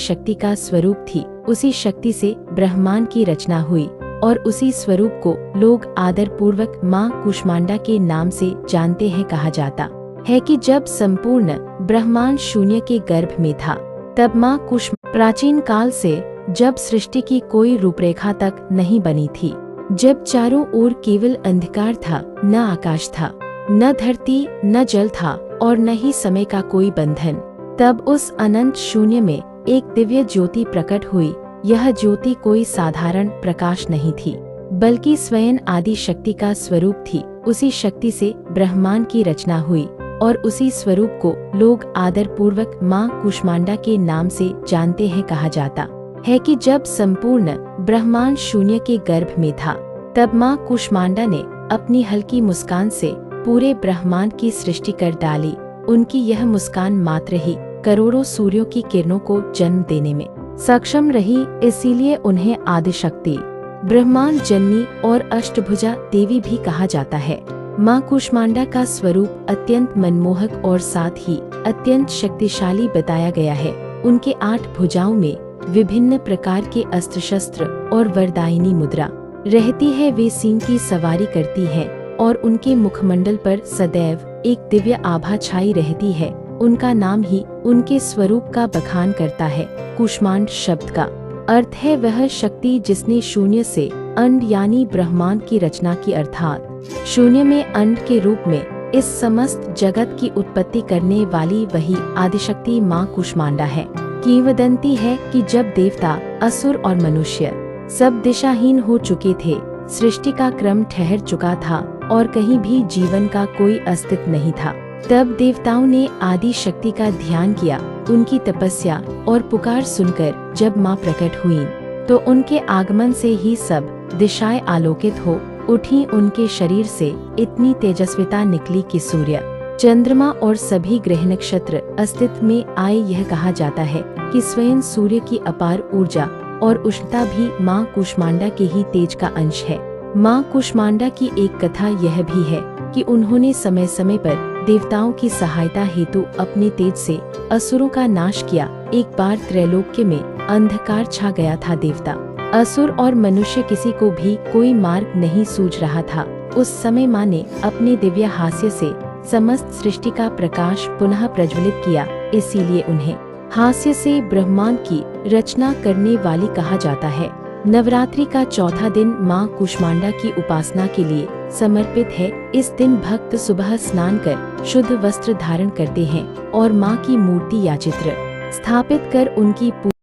शक्ति का स्वरूप थी। उसी शक्ति से ब्रह्मांड की रचना हुई और उसी स्वरूप को लोग आदर पूर्वक माँ कूष्मांडा के नाम से जानते हैं। कहा जाता है कि जब संपूर्ण ब्रह्मांड शून्य के गर्भ में था, तब माँ कूष्मा प्राचीन काल से, जब सृष्टि की कोई रूपरेखा तक नहीं बनी थी, जब चारों ओर केवल अंधकार था, न आकाश था, न धरती, न जल था और न ही समय का कोई बंधन, तब उस अनंत शून्य में एक दिव्य ज्योति प्रकट हुई। यह ज्योति कोई साधारण प्रकाश नहीं थी, बल्कि स्वयं आदि शक्ति का स्वरूप थी। उसी शक्ति से ब्रह्मांड की रचना हुई और उसी स्वरूप को लोग आदर पूर्वक माँ कूष्मांडा के नाम से जानते हैं। कहा जाता है कि जब संपूर्ण ब्रह्मांड शून्य के गर्भ में था, तब माँ कूष्मांडा ने अपनी हल्की मुस्कान से पूरे ब्रह्मांड की सृष्टि कर डाली। उनकी यह मुस्कान मात्र ही करोड़ों सूर्यों की किरणों को जन्म देने में सक्षम रही, इसीलिए उन्हें आदिशक्ति, ब्रह्मांड जननी और अष्टभुजा देवी भी कहा जाता है। माँ कूष्मांडा का स्वरूप अत्यंत मनमोहक और साथ ही अत्यंत शक्तिशाली बताया गया है। उनके 8 भुजाओं में विभिन्न प्रकार के अस्त्र शस्त्र और वरदायिनी मुद्रा रहती है। वे सिंह की सवारी करती हैं और उनके मुखमंडल पर सदैव एक दिव्य आभा छाई रहती है। उनका नाम ही उनके स्वरूप का बखान करता है। कूष्मांड शब्द का अर्थ है वह शक्ति जिसने शून्य से अंड यानी ब्रह्मांड की रचना की, अर्थात शून्य में अंड के रूप में इस समस्त जगत की उत्पत्ति करने वाली वही आदिशक्ति माँ कूष्मांडा है। किंवदंती है कि जब देवता, असुर और मनुष्य सब दिशाहीन हो चुके थे, सृष्टि का क्रम ठहर चुका था और कहीं भी जीवन का कोई अस्तित्व नहीं था, तब देवताओं ने आदि शक्ति का ध्यान किया। उनकी तपस्या और पुकार सुनकर जब माँ प्रकट हुई, तो उनके आगमन से ही सब दिशाएं आलोकित हो उठी। उनके शरीर से इतनी तेजस्विता निकली कि सूर्य, चंद्रमा और सभी ग्रह नक्षत्र अस्तित्व में आए। यह कहा जाता है कि स्वयं सूर्य की अपार ऊर्जा और उष्णता भी माँ कूष्मांडा के ही तेज का अंश है। माँ कूष्मांडा की एक कथा यह भी है कि उन्होंने समय समय पर देवताओं की सहायता हेतु अपने तेज से असुरों का नाश किया। एक बार त्रैलोक्य में अंधकार छा गया था। देवता, असुर और मनुष्य किसी को भी कोई मार्ग नहीं सूझ रहा था। उस समय माँ ने अपने दिव्य हास्य से समस्त सृष्टि का प्रकाश पुनः प्रज्वलित किया, इसीलिए उन्हें हास्य से ब्रह्मांड की रचना करने वाली कहा जाता है। नवरात्रि का चौथा दिन माँ कूष्मांडा की उपासना के लिए समर्पित है। इस दिन भक्त सुबह स्नान कर शुद्ध वस्त्र धारण करते हैं और माँ की मूर्ति या चित्र स्थापित कर उनकी